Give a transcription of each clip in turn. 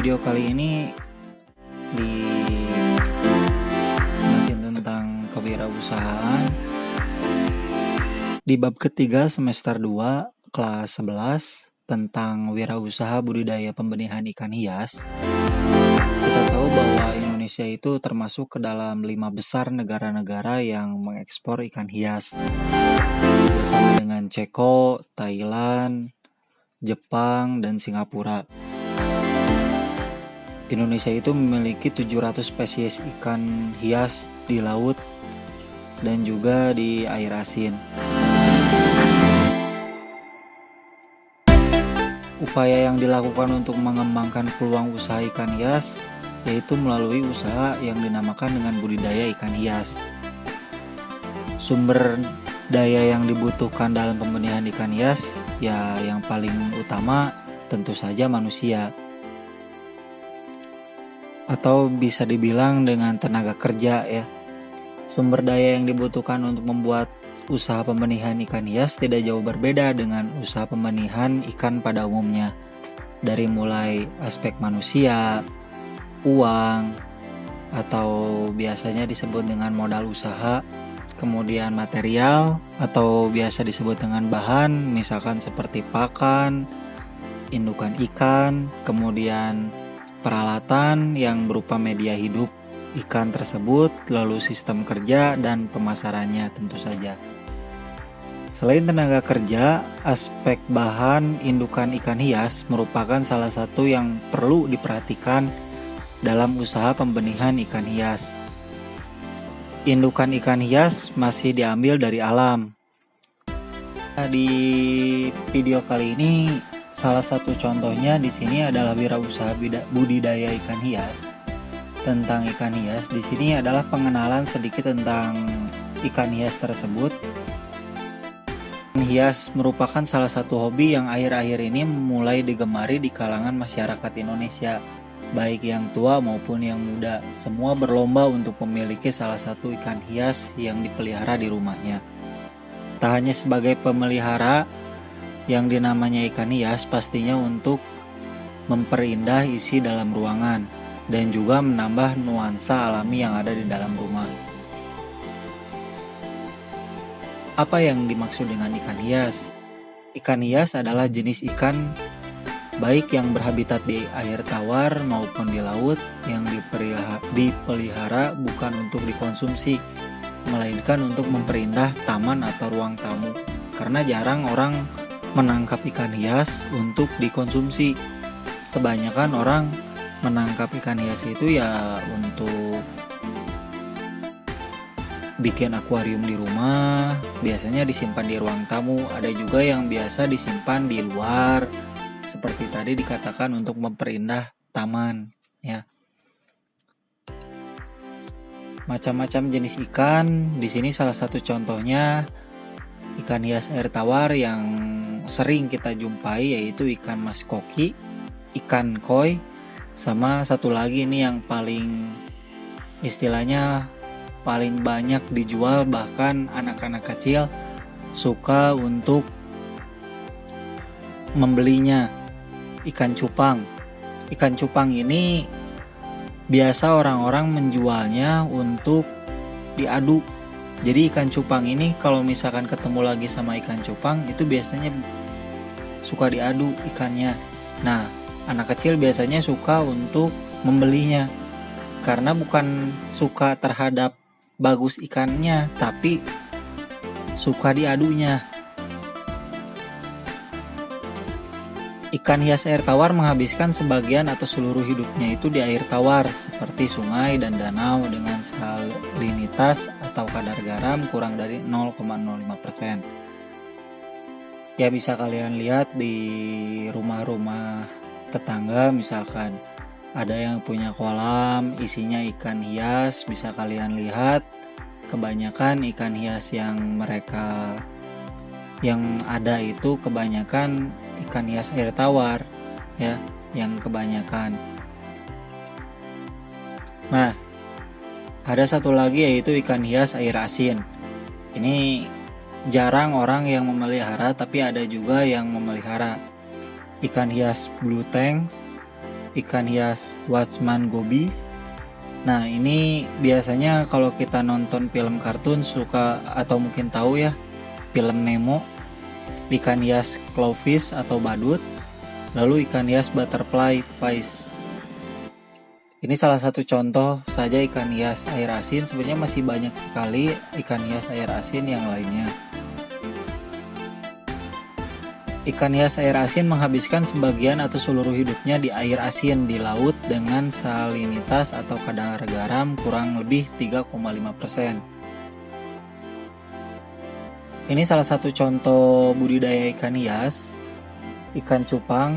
video kali ini masih tentang kewirausahaan di bab ketiga semester 2 kelas 11 tentang wirausaha budidaya pembenihan ikan hias. Kita tahu bahwa Indonesia itu termasuk ke dalam 5 besar negara-negara yang mengekspor ikan hias, bersama dengan Ceko, Thailand, Jepang, dan Singapura. Indonesia itu memiliki 700 spesies ikan hias di laut dan juga di air asin. Upaya yang dilakukan untuk mengembangkan peluang usaha ikan hias yaitu melalui usaha yang dinamakan dengan budidaya ikan hias. Sumber daya yang dibutuhkan dalam pembenihan ikan hias ya yang paling utama tentu saja manusia, atau bisa dibilang dengan tenaga kerja ya. Sumber daya yang dibutuhkan untuk membuat usaha pembenihan ikan hias tidak jauh berbeda dengan usaha pembenihan ikan pada umumnya, dari mulai aspek manusia, uang, atau biasanya disebut dengan modal usaha, kemudian material atau biasa disebut dengan bahan, misalkan seperti pakan, indukan ikan, kemudian peralatan yang berupa media hidup ikan tersebut, lalu sistem kerja dan pemasarannya tentu saja. Selain tenaga kerja, aspek bahan indukan ikan hias merupakan salah satu yang perlu diperhatikan dalam usaha pembenihan ikan hias. Indukan ikan hias masih diambil dari alam. Di video kali ini salah satu contohnya di sini adalah wirausaha budidaya ikan hias. Tentang ikan hias, di sini adalah pengenalan sedikit tentang ikan hias tersebut. Ikan hias merupakan salah satu hobi yang akhir-akhir ini mulai digemari di kalangan masyarakat Indonesia, baik yang tua maupun yang muda. Semua berlomba untuk memiliki salah satu ikan hias yang dipelihara di rumahnya. Tak hanya sebagai pemelihara, yang dinamanya ikan hias pastinya untuk memperindah isi dalam ruangan dan juga menambah nuansa alami yang ada di dalam rumah. Apa yang dimaksud dengan ikan hias? Ikan hias adalah jenis ikan baik yang berhabitat di air tawar maupun di laut yang dipelihara bukan untuk dikonsumsi, melainkan untuk memperindah taman atau ruang tamu. Karena jarang orang menangkap ikan hias untuk dikonsumsi. Kebanyakan orang menangkap ikan hias itu ya untuk bikin akuarium di rumah, biasanya disimpan di ruang tamu. Ada juga yang biasa disimpan di luar, seperti tadi dikatakan untuk memperindah taman ya. Macam-macam jenis ikan, di sini salah satu contohnya ikan hias air tawar yang sering kita jumpai yaitu ikan mas koki, ikan koi, sama satu lagi ini yang paling istilahnya paling banyak dijual, bahkan anak-anak kecil suka untuk membelinya, ikan cupang. Ikan cupang ini biasa orang-orang menjualnya untuk diadu. Jadi ikan cupang ini kalau misalkan ketemu lagi sama ikan cupang itu biasanya suka diadu ikannya. Nah, anak kecil biasanya suka untuk membelinya karena bukan suka terhadap bagus ikannya, tapi suka diadunya. Ikan hias air tawar menghabiskan sebagian atau seluruh hidupnya itu di air tawar seperti sungai dan danau dengan salinitas atau kadar garam kurang dari 0,05%. Ya bisa kalian lihat di rumah-rumah tetangga, misalkan ada yang punya kolam isinya ikan hias, bisa kalian lihat kebanyakan ikan hias yang ada itu kebanyakan ikan hias air tawar ya, yang kebanyakan. Nah, ada satu lagi yaitu ikan hias air asin. Ini jarang orang yang memelihara, tapi ada juga yang memelihara. Ikan hias blue tank ikan hias Watchman Gobis. Nah, ini biasanya kalau kita nonton film kartun suka atau mungkin tahu ya, film Nemo, ikan hias Clownfish atau badut, lalu ikan hias butterfly fish. Ini salah satu contoh saja ikan hias air asin, sebenarnya masih banyak sekali ikan hias air asin yang lainnya. Ikan hias air asin menghabiskan sebagian atau seluruh hidupnya di air asin di laut dengan salinitas atau kadar garam kurang lebih 3,5%. Ini salah satu contoh budidaya ikan hias. Ikan cupang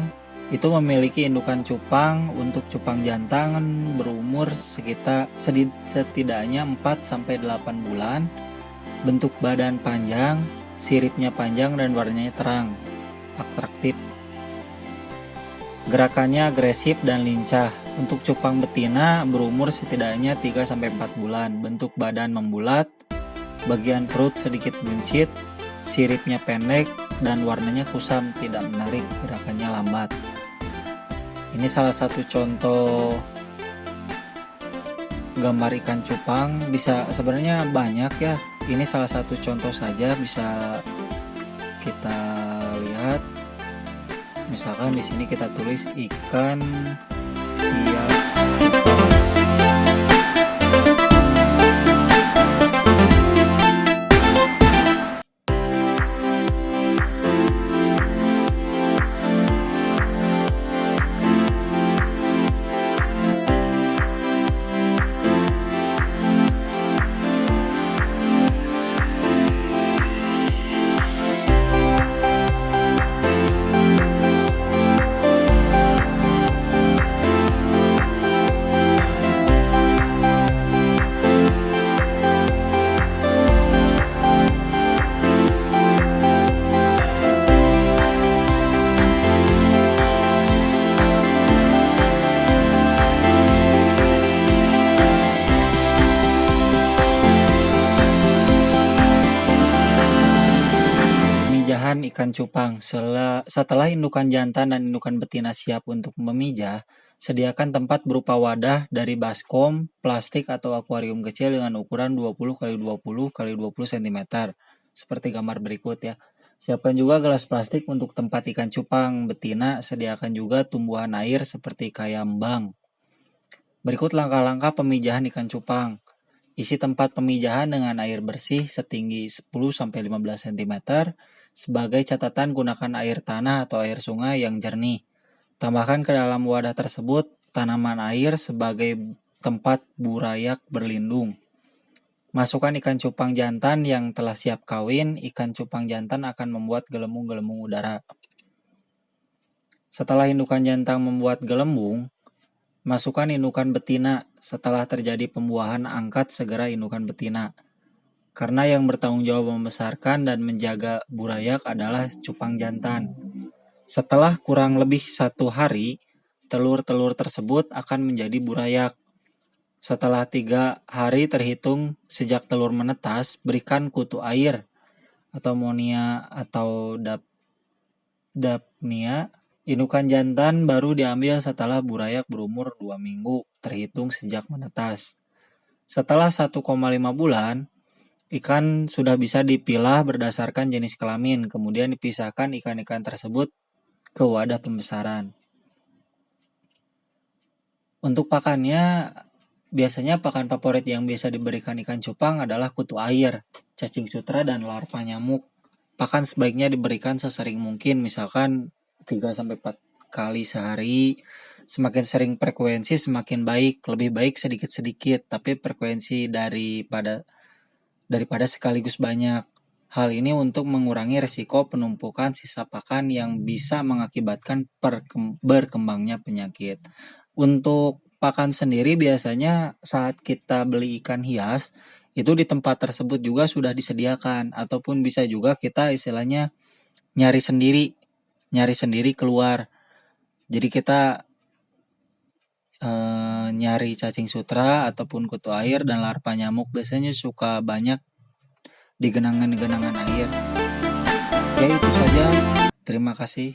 itu memiliki indukan cupang. Untuk cupang jantan berumur setidaknya 4-8 bulan. Bentuk badan panjang, siripnya panjang dan warnanya terang, atraktif. Gerakannya agresif dan lincah. Untuk cupang betina berumur setidaknya 3-4 bulan. Bentuk badan membulat, bagian perut sedikit buncit, siripnya pendek dan warnanya kusam, tidak menarik, gerakannya lambat. Ini salah satu contoh gambar ikan cupang. Bisa sebenarnya banyak ya. Ini salah satu contoh saja, bisa kita lihat. Misalkan di sini kita tulis ikan hias cupang. Pemijahan ikan cupang. Setelah indukan jantan dan indukan betina siap untuk memijah, sediakan tempat berupa wadah dari baskom, plastik atau akuarium kecil dengan ukuran 20x20x20 cm. Seperti gambar berikut ya. Siapkan juga gelas plastik untuk tempat ikan cupang betina. Sediakan juga tumbuhan air seperti kayambang. Berikut langkah-langkah pemijahan ikan cupang. Isi tempat pemijahan dengan air bersih setinggi 10-15 cm. Sebagai catatan, gunakan air tanah atau air sungai yang jernih. Tambahkan ke dalam wadah tersebut tanaman air sebagai tempat burayak berlindung. Masukkan ikan cupang jantan yang telah siap kawin. Ikan cupang jantan akan membuat gelembung-gelembung udara. Setelah indukan jantan membuat gelembung, masukkan indukan betina. Setelah terjadi pembuahan, angkat segera indukan betina. Karena yang bertanggung jawab membesarkan dan menjaga burayak adalah cupang jantan. Setelah kurang lebih 1 hari, telur-telur tersebut akan menjadi burayak. Setelah 3 hari terhitung sejak telur menetas, berikan kutu air atau monia atau dapnia. Indukan jantan baru diambil setelah burayak berumur 2 minggu terhitung sejak menetas. Setelah 1,5 bulan, ikan sudah bisa dipilah berdasarkan jenis kelamin, kemudian dipisahkan ikan-ikan tersebut ke wadah pembesaran. Untuk pakannya, biasanya pakan favorit yang biasa diberikan ikan cupang adalah kutu air, cacing sutra, dan larva nyamuk. Pakan sebaiknya diberikan sesering mungkin, misalkan 3-4 kali sehari. Semakin sering frekuensi semakin baik, lebih baik sedikit-sedikit, tapi frekuensi daripada sekaligus banyak. Hal ini untuk mengurangi risiko penumpukan sisa pakan yang bisa mengakibatkan berkembangnya penyakit. Untuk pakan sendiri biasanya saat kita beli ikan hias, itu di tempat tersebut juga sudah disediakan, ataupun bisa juga kita istilahnya nyari sendiri keluar. Jadi kita nyari cacing sutra ataupun kutu air dan larva nyamuk biasanya suka banyak di genangan-genangan air. Oke, itu saja. Terima kasih.